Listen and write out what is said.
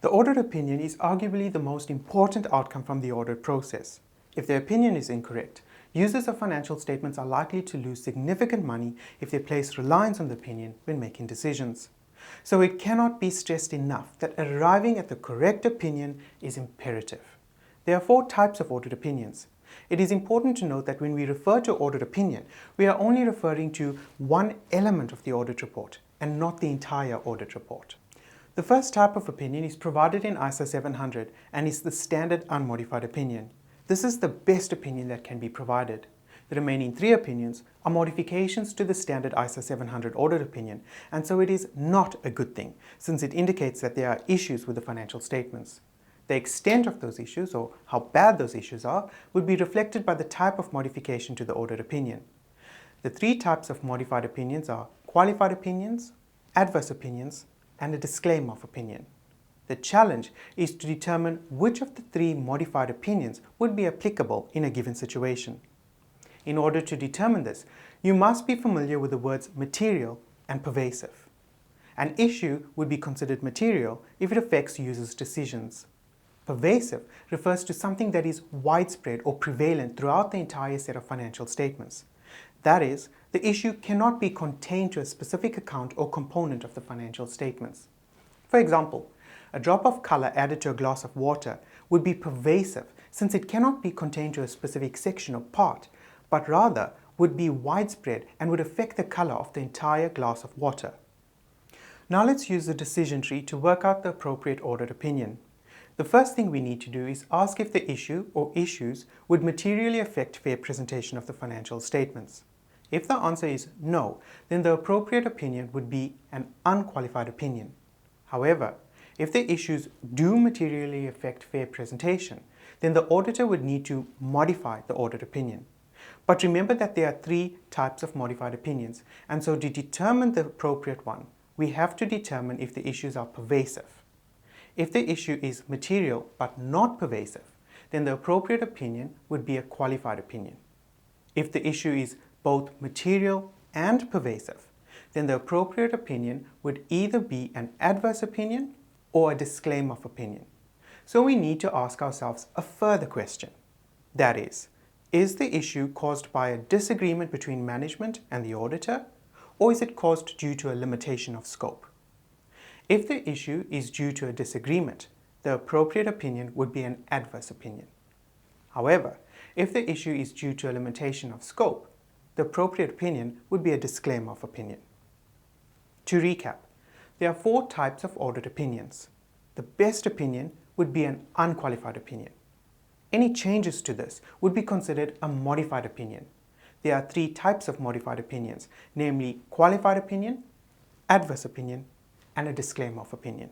The audit opinion is arguably the most important outcome from the audit process. If the opinion is incorrect, users of financial statements are likely to lose significant money if they place reliance on the opinion when making decisions. So it cannot be stressed enough that arriving at the correct opinion is imperative. There are 4 types of audit opinions. It is important to note that when we refer to audit opinion, we are only referring to one element of the audit report and not the entire audit report. The first type of opinion is provided in ISO 700 and is the standard unmodified opinion. This is the best opinion that can be provided. The remaining 3 opinions are modifications to the standard ISO 700 audit opinion, and so it is not a good thing, since it indicates that there are issues with the financial statements. The extent of those issues, or how bad those issues are, would be reflected by the type of modification to the audit opinion. The 3 types of modified opinions are qualified opinions, adverse opinions, and a disclaimer of opinion. The challenge is to determine which of the 3 modified opinions would be applicable in a given situation. In order to determine this, you must be familiar with the words material and pervasive. An issue would be considered material if it affects users' decisions. Pervasive refers to something that is widespread or prevalent throughout the entire set of financial statements. That is, the issue cannot be contained to a specific account or component of the financial statements. For example, a drop of color added to a glass of water would be pervasive since it cannot be contained to a specific section or part, but rather would be widespread and would affect the color of the entire glass of water. Now let's use the decision tree to work out the appropriate audit opinion. The first thing we need to do is ask if the issue or issues would materially affect fair presentation of the financial statements. If the answer is no, then the appropriate opinion would be an unqualified opinion. However, if the issues do materially affect fair presentation, then the auditor would need to modify the audit opinion. But remember that there are 3 types of modified opinions, and so to determine the appropriate one, we have to determine if the issues are pervasive. If the issue is material but not pervasive, then the appropriate opinion would be a qualified opinion. If the issue is both material and pervasive, then the appropriate opinion would either be an adverse opinion or a disclaimer of opinion. So we need to ask ourselves a further question. That is the issue caused by a disagreement between management and the auditor, or is it caused due to a limitation of scope? If the issue is due to a disagreement, the appropriate opinion would be an adverse opinion. However, if the issue is due to a limitation of scope, the appropriate opinion would be a disclaimer of opinion. To recap, there are 4 types of audit opinions. The best opinion would be an unqualified opinion. Any changes to this would be considered a modified opinion. There are 3 types of modified opinions, namely qualified opinion, adverse opinion, and a disclaimer of opinion.